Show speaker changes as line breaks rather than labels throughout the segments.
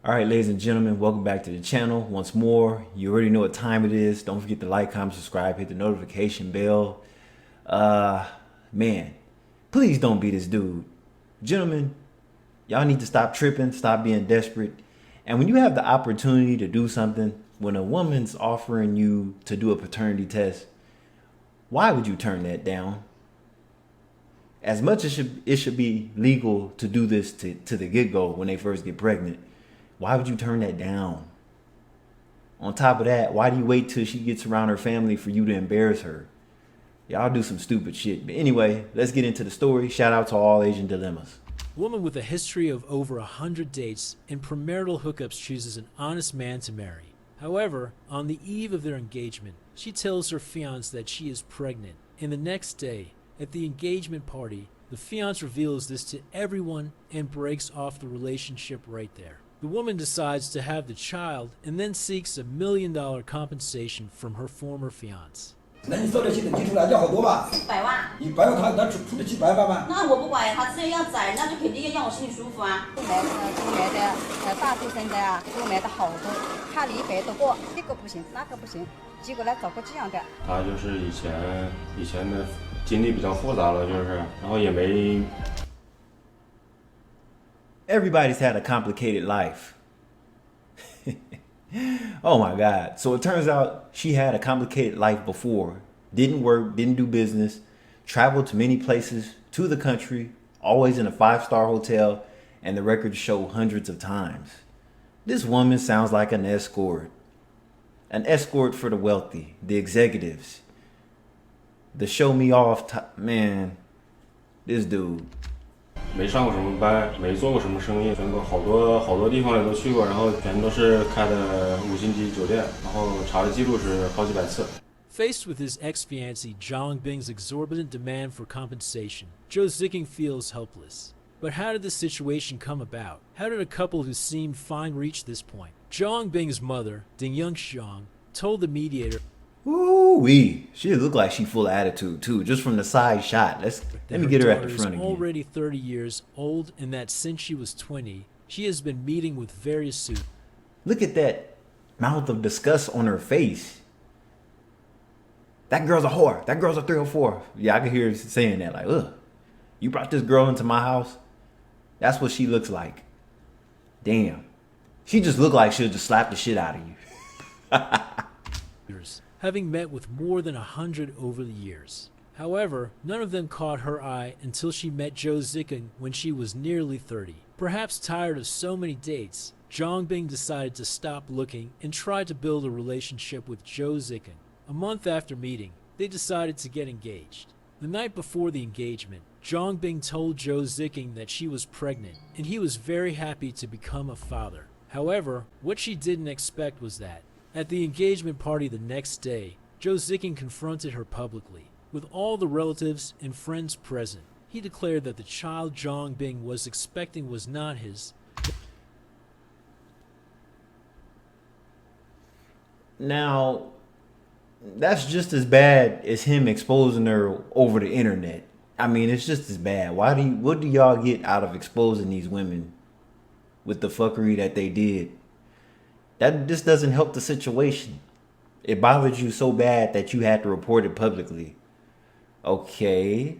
All right, ladies and gentlemen, welcome back to the channel. Once more, you already know what time it is. Don't forget to like, comment, subscribe, hit the notification bell. Uh, man, please don't be this dude. Gentlemen, y'all need to stop tripping, stop being desperate. And when you have the opportunity to do something, when a woman's offering you to do a paternity test, why would you turn that down? As much as it should be legal to do this to the get-go when they first get pregnant, why would you turn that down? On top of that, why do you wait till she gets around her family for you to embarrass her? Y'all do some stupid shit. But anyway, let's get into the story. Shout out to all Asian dilemmas.
A woman with a history of over 100 dates and premarital hookups chooses an honest man to marry. However, on the eve of their engagement, she tells her fiancé that she is pregnant. And the next day, at the engagement party, the fiancé reveals this to everyone and breaks off the relationship right there. The woman decides to have the child and then seeks $1 million compensation from her former fiancé.
那你做这些的基础来要好多吧
100万，？100
万，他出的几百万吧？
那我不管呀，他自己要宰，那就肯定要让我心里舒服啊。
买大肚生的啊，都买的好多，看了100多个，这个不行，那个不行，结果来找个这样的。
他就是以前的经历比较复杂了，就是然后也没。
Everybody's had a complicated life. Oh my God. So it turns out she had a complicated life before. Didn't work, didn't do business, traveled to many places to the country, always in a 5-star hotel, and the records show hundreds of times. This woman sounds like an escort. An escort for the wealthy, the executives. The show me off, man, this dude.
没上过什么班，没做过什么生意，全国好多地方也都去过，然后全都是开的5星级酒店，然后查的记录是好几百次。
Faced with his ex-fiancée Zhang Bing's exorbitant demand for compensation, Zhou Ziking feels helpless. But how did this situation come about? How did a couple who seemed fine reach this point? Zhang Bing's mother, Ding Yongxiang, told the mediator,
Ooh-wee. She looked like she full of attitude too, just from the side shot. Let me get her at the front again.
Already 30 years old, and that since she was 20, she has been meeting with various suitors.
Look at that mouth of disgust on her face. That girl's a whore. That girl's a 304. Yeah, I could hear her saying that. Like, ugh, you brought this girl into my house? That's what she looks like. Damn. She just looked like she'll just slap the shit out of you.
Having met with more than 100 over the years. However, none of them caught her eye until she met Zhou Ziking when she was nearly 30. Perhaps tired of so many dates, Zhang Bing decided to stop looking and try to build a relationship with Zhou Ziking. A month after meeting, they decided to get engaged. The night before the engagement, Zhang Bing told Zhou Ziking that she was pregnant, and he was very happy to become a father. However, what she didn't expect was that, at the engagement party the next day, Zhou Ziking confronted her publicly. With all the relatives and friends present, he declared that the child Zhang Bing was expecting was not his.
Now, that's just as bad as him exposing her over the internet. I mean, it's just as bad. What do y'all get out of exposing these women with the fuckery that they did? This doesn't help the situation. It bothered you so bad that you had to report it publicly. Okay.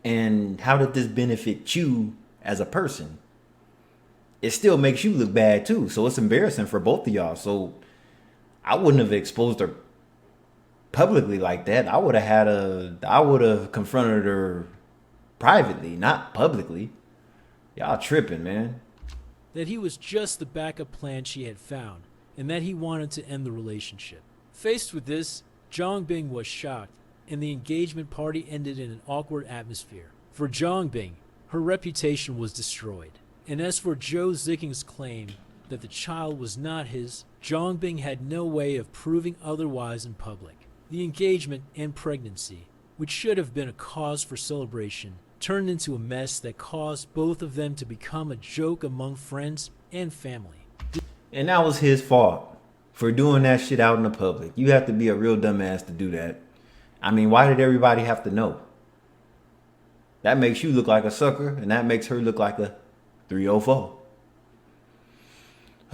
And how did this benefit you as a person? It still makes you look bad too. So it's embarrassing for both of y'all. So I wouldn't have exposed her publicly like that. I would have confronted her privately, not publicly. Y'all tripping, man.
That he was just the backup plan she had found, and that he wanted to end the relationship. Faced with this, Zhang Bing was shocked, and the engagement party ended in an awkward atmosphere. For Zhang Bing, her reputation was destroyed. And as for Zhou Ziking's claim that the child was not his, Zhang Bing had no way of proving otherwise in public. The engagement and pregnancy, which should have been a cause for celebration, turned into a mess that caused both of them to become a joke among friends and family.
And that was his fault for doing that shit out in the public. You have to be a real dumbass to do that. I mean, why did everybody have to know? That makes you look like a sucker, and that makes her look like a 304.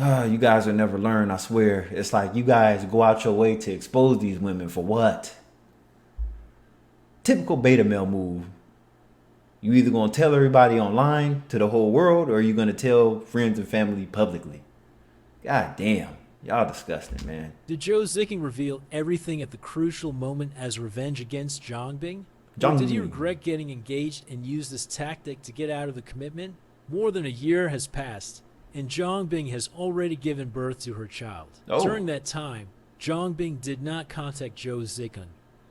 You guys will never learn, I swear. It's like you guys go out your way to expose these women for what? Typical beta male move. You either gonna tell everybody online to the whole world, or you gonna tell friends and family publicly. God damn. Y'all disgusting, man.
Did Zhou Ziking reveal everything at the crucial moment as revenge against Zhang Bing? Or
Zhang
did he
Bing.
regret getting engaged and use this tactic to get out of the commitment? More than a year has passed, and Zhang Bing has already given birth to her child.
Oh.
During that time, Zhang Bing did not contact Zhou Ziking,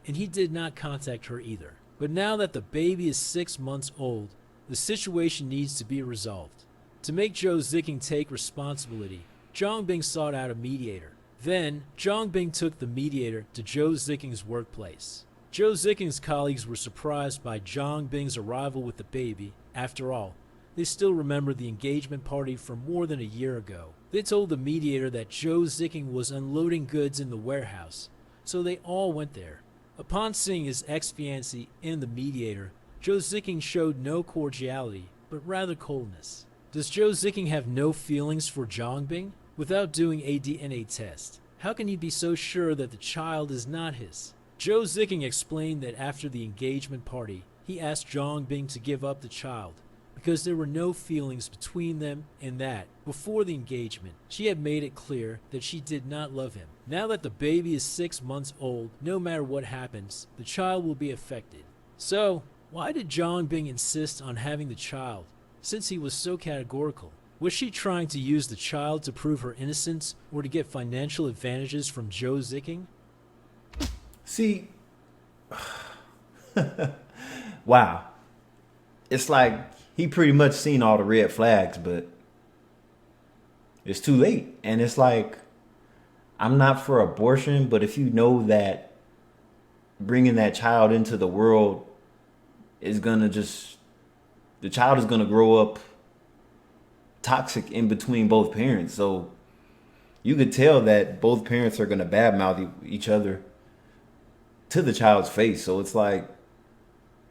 and he did not contact her either. But now that the baby is 6 months old, the situation needs to be resolved. To make Zhou Ziking take responsibility, Zhang Bing sought out a mediator. Then, Zhang Bing took the mediator to Zhou Ziking's workplace. Zhou Ziking's colleagues were surprised by Zhang Bing's arrival with the baby. After all, they still remember the engagement party from more than a year ago. They told the mediator that Zhou Ziking was unloading goods in the warehouse, so they all went there. Upon seeing his ex-fiancee and the mediator, Zhou Ziking showed no cordiality, but rather coldness. Does Zhou Ziking have no feelings for Zhang Bing? Without doing a DNA test, how can he be so sure that the child is not his? Zhou Ziking explained that after the engagement party, he asked Zhang Bing to give up the child because there were no feelings between them, and that, before the engagement, she had made it clear that she did not love him. Now that the baby is 6 months old, no matter what happens, the child will be affected. So, why did Zhang Bing insist on having the child, since he was so categorical? Was she trying to use the child to prove her innocence or to get financial advantages from Zhou Ziking?
See, wow. It's like he pretty much seen all the red flags, but it's too late. And it's like, I'm not for abortion, but if you know that bringing that child into the world is gonna the child is gonna grow up toxic in between both parents. So you could tell that both parents are gonna badmouth each other to the child's face. So it's like,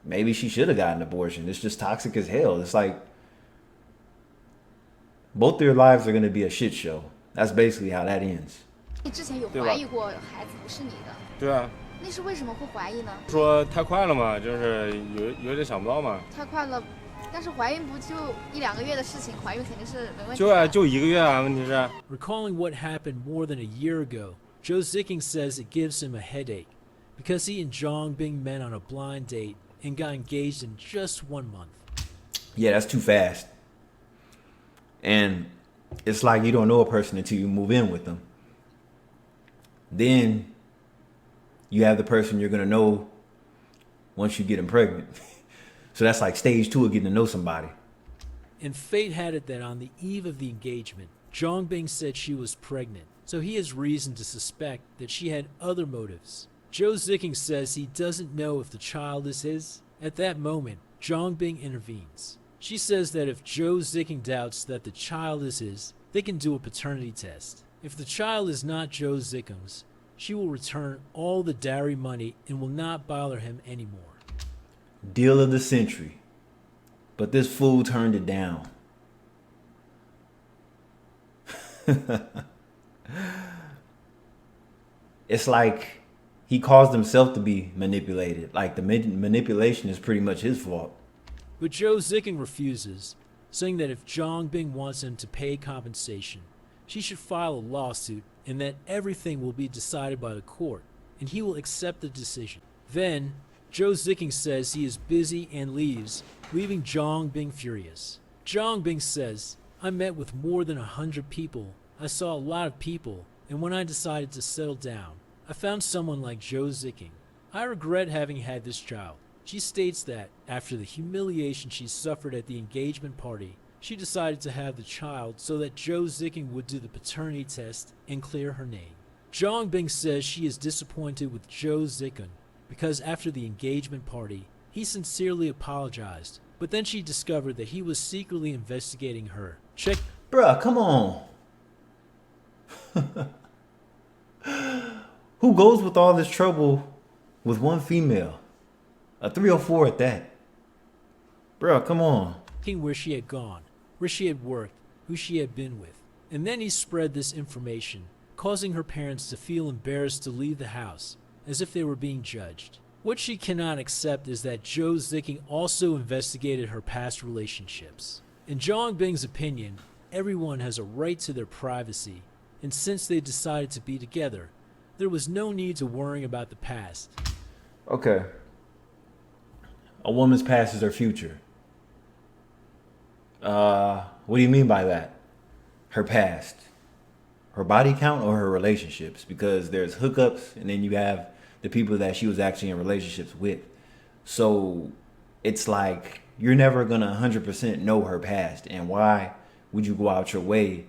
maybe she should have gotten an abortion. It's just toxic as hell. It's like both their lives are gonna be a shit show. That's basically how that ends.
你之前有怀疑过孩子不是你的？
对啊，
那是为什么会怀疑呢？
说太快了嘛，就是有点想不到嘛。
太快了，但是怀孕不就1-2个月的事情，怀孕肯定是没问题的。
就1个月啊，问题是。
Recalling what happened more than a year ago, Zhou Ziking says it gives him a headache because he and Zhang Bing met on a blind date and got engaged in just 1 month.
Yeah, that's too fast. And it's like you don't know a person until you move in with them. Then you have the person you're going to know once you get them pregnant. So that's like stage 2 of getting to know somebody.
And fate had it that on the eve of the engagement, Zhang Bing said she was pregnant, so he has reason to suspect that she had other motives. Zhou Ziking says he doesn't know if the child is his. At that moment, Zhang Bing intervenes. She says that if Zhou Ziking doubts that the child is his, they can do a paternity test. If the child is not Zhou Ziking's, she will return all the dowry money and will not bother him anymore.
Deal of the century. But this fool turned it down. It's like he caused himself to be manipulated. Like the manipulation is pretty much his fault.
But Zhou Ziking refuses, saying that if Zhang Bing wants him to pay compensation, she should file a lawsuit and that everything will be decided by the court, and he will accept the decision. Then, Zhou Ziking says he is busy and leaves, leaving Zhang Bing furious. Zhang Bing says, I met with more than 100 people. I saw a lot of people, and when I decided to settle down, I found someone like Zhou Ziking. I regret having had this child. She states that, after the humiliation she suffered at the engagement party, she decided to have the child so that Zhou Ziking would do the paternity test and clear her name. Zhang Bing says she is disappointed with Zhou Ziking because after the engagement party, he sincerely apologized, but then she discovered that he was secretly investigating her. Check.
Bruh, come on. Who goes with all this trouble with one female? A 304 at that. Bruh, come on.
Where she had gone, where she had worked, who she had been with. And then he spread this information, causing her parents to feel embarrassed to leave the house, as if they were being judged. What she cannot accept is that Zhou Ziking also investigated her past relationships. In Zhang Bing's opinion, everyone has a right to their privacy, and since they decided to be together, there was no need to worry about the past.
Okay. A woman's past is her future. What do you mean by that? Her past. Her body count or her relationships? Because there's hookups and then you have the people that she was actually in relationships with. So it's like you're never going to 100% know her past. And why would you go out your way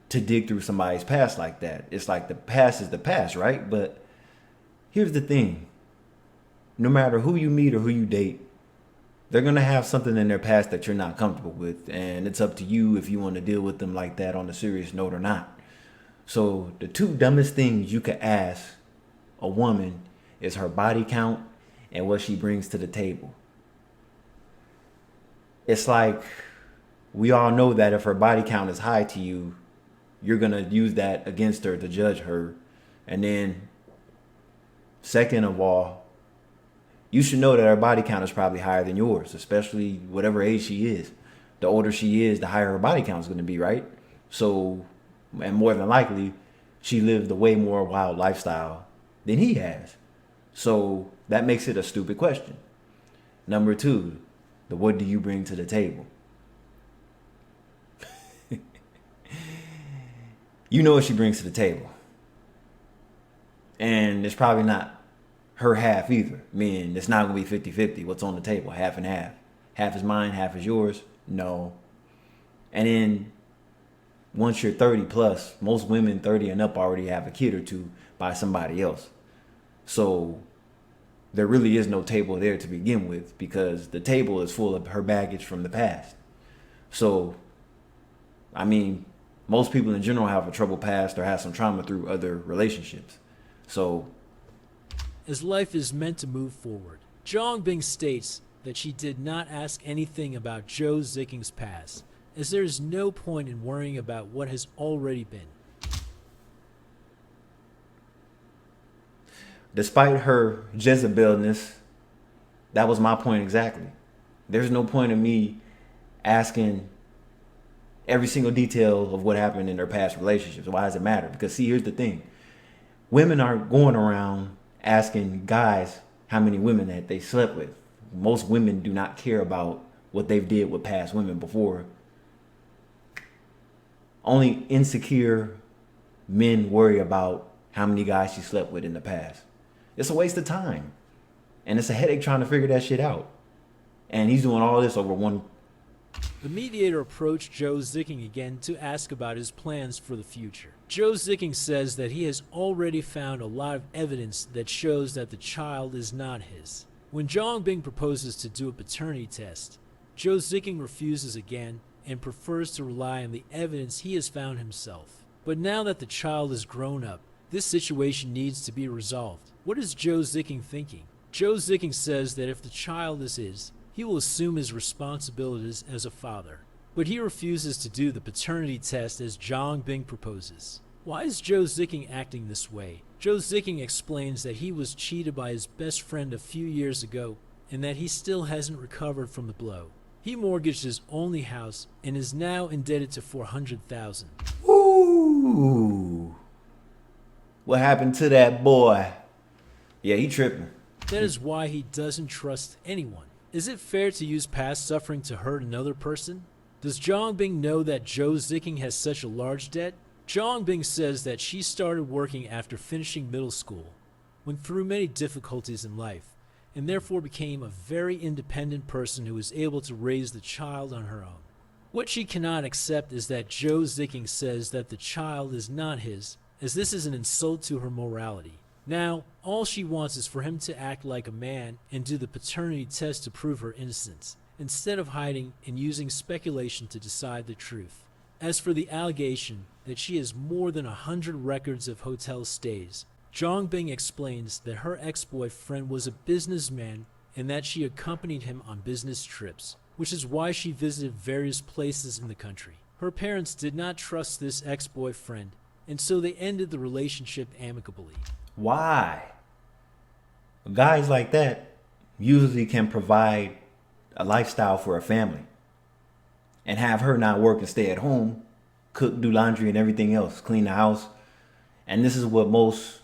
to dig through somebody's past like that? It's like the past is the past, right? But here's the thing. No matter who you meet or who you date, they're going to have something in their past that you're not comfortable with. And it's up to you if you want to deal with them like that on a serious note or not. So the two dumbest things you could ask a woman is her body count and what she brings to the table. It's like we all know that if her body count is high to you, you're going to use that against her to judge her. And then second of all, you should know that her body count is probably higher than yours, especially whatever age she is. The older she is, the higher her body count is going to be, right? So, and more than likely, she lived a way more wild lifestyle than he has. So that makes it a stupid question. Number two, the what do you bring to the table? You know what she brings to the table. And it's probably not her half either. Meaning it's not going to be 50-50. What's on the table? Half and half. Half is mine, half is yours? No. And then once you're 30 plus, most women 30 and up already have a kid or two by somebody else. So there really is no table there to begin with because the table is full of her baggage from the past. So, I mean, most people in general have a troubled past or have some trauma through other relationships. So,
as life is meant to move forward, Zhang Bing states that she did not ask anything about Zhou Ziking's past, as there is no point in worrying about what has already been.
Despite her Jezebelness, that was my point exactly. There's no point in me asking every single detail of what happened in their past relationships. Why does it matter? Because see, here's the thing. Women aren't going around asking guys how many women that they slept with. Most women do not care about what they've did with past women before. Only insecure men worry about how many guys she slept with in the past. It's a waste of time. And it's a headache trying to figure that shit out. And he's doing all this over one.
The mediator approached Zhou Ziking again to ask about his plans for the future. Zhou Ziking says that he has already found a lot of evidence that shows that the child is not his. When Zhang Bing proposes to do a paternity test, Zhou Ziking refuses again and prefers to rely on the evidence he has found himself. But now that the child is grown up, this situation needs to be resolved. What is Zhou Ziking thinking? Zhou Ziking says that if the child is his, he will assume his responsibilities as a father. But he refuses to do the paternity test as Zhang Bing proposes. Why is Zhou Ziking acting this way? Zhou Ziking explains that he was cheated by his best friend a few years ago and that he still hasn't recovered from the blow. He mortgaged his only house and is now indebted to $400,000.
Ooh. What happened to that boy? Yeah, he tripping.
That is why he doesn't trust anyone. Is it fair to use past suffering to hurt another person? Does Zhang Bing know that Zhou Ziking has such a large debt? Zhang Bing says that she started working after finishing middle school, went through many difficulties in life, and therefore became a very independent person who was able to raise the child on her own. What she cannot accept is that Zhou Ziking says that the child is not his, as this is an insult to her morality. Now, all she wants is for him to act like a man and do the paternity test to prove her innocence, instead of hiding and using speculation to decide the truth. As for the allegation that she has more than 100 records of hotel stays, Zhang Bing explains that her ex-boyfriend was a businessman and that she accompanied him on business trips, which is why she visited various places in the country. Her parents did not trust this ex-boyfriend, and so they ended the relationship amicably.
Why? Guys like that usually can provide a lifestyle for a family and have her not work and stay at home, cook, do laundry and everything else, clean the house. And this is what most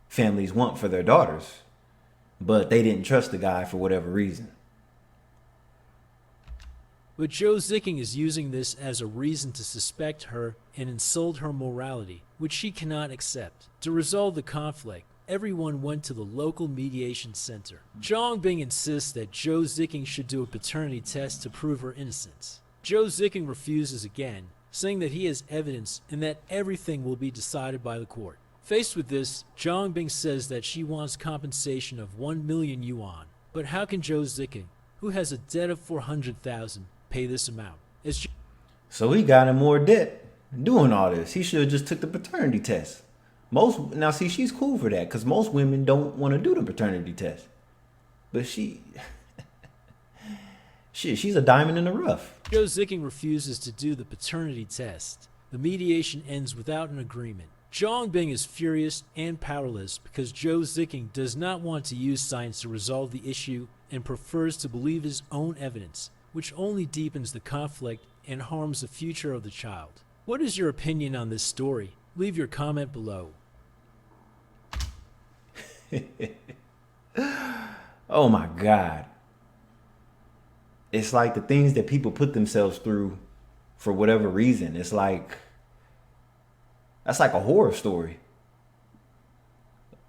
families want for their daughters. But they didn't trust the guy for whatever reason.
But Joe Zicking is using this as a reason to suspect her and insult her morality, which she cannot accept. To resolve the conflict, everyone went to the local mediation center. Zhang Bing insists that Joe Zicking should do a paternity test to prove her innocence. Joe Zicking refuses again, saying that he has evidence and that everything will be decided by the court. Faced with this, Zhang Bing says that she wants compensation of 1 million yuan. But how can Joe Zicking, who has a debt of 400,000, pay this amount?
So he got in more debt doing all this. He should have just took the paternity test. Now see, she's cool for that because most women don't want to do the paternity test. But she's a diamond in the rough.
Joe Zicking refuses to do the paternity test. The mediation ends without an agreement. Zhang Bing is furious and powerless because Joe Zicking does not want to use science to resolve the issue and prefers to believe his own evidence, which only deepens the conflict and harms the future of the child. What is your opinion on this story? Leave your comment below.
Oh my God. It's like the things that people put themselves through for whatever reason. It's like, that's like a horror story.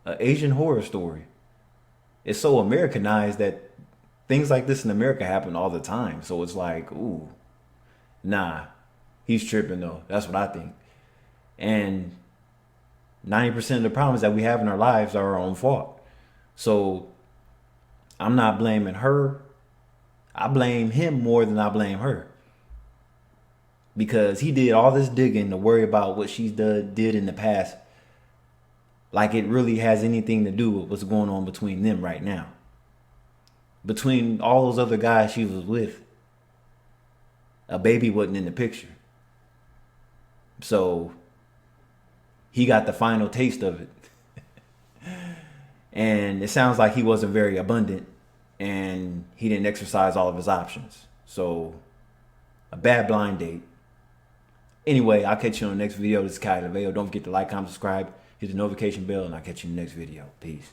An Asian horror story. It's so Americanized that things like this in America happen all the time. So it's like, ooh, nah, he's tripping though. That's what I think. And 90% of the problems that we have in our lives are our own fault. So I'm not blaming her. I blame him more than I blame her. Because he did all this digging to worry about what she did in the past. Like it really has anything to do with what's going on between them right now. Between all those other guys she was with, a baby wasn't in the picture. So he got the final taste of it. And it sounds like he wasn't very abundant and he didn't exercise all of his options. So a bad blind date. Anyway, I'll catch you on the next video. This is Kai LaVeo. Don't forget to like, comment, subscribe, hit the notification bell, and I'll catch you in the next video. Peace.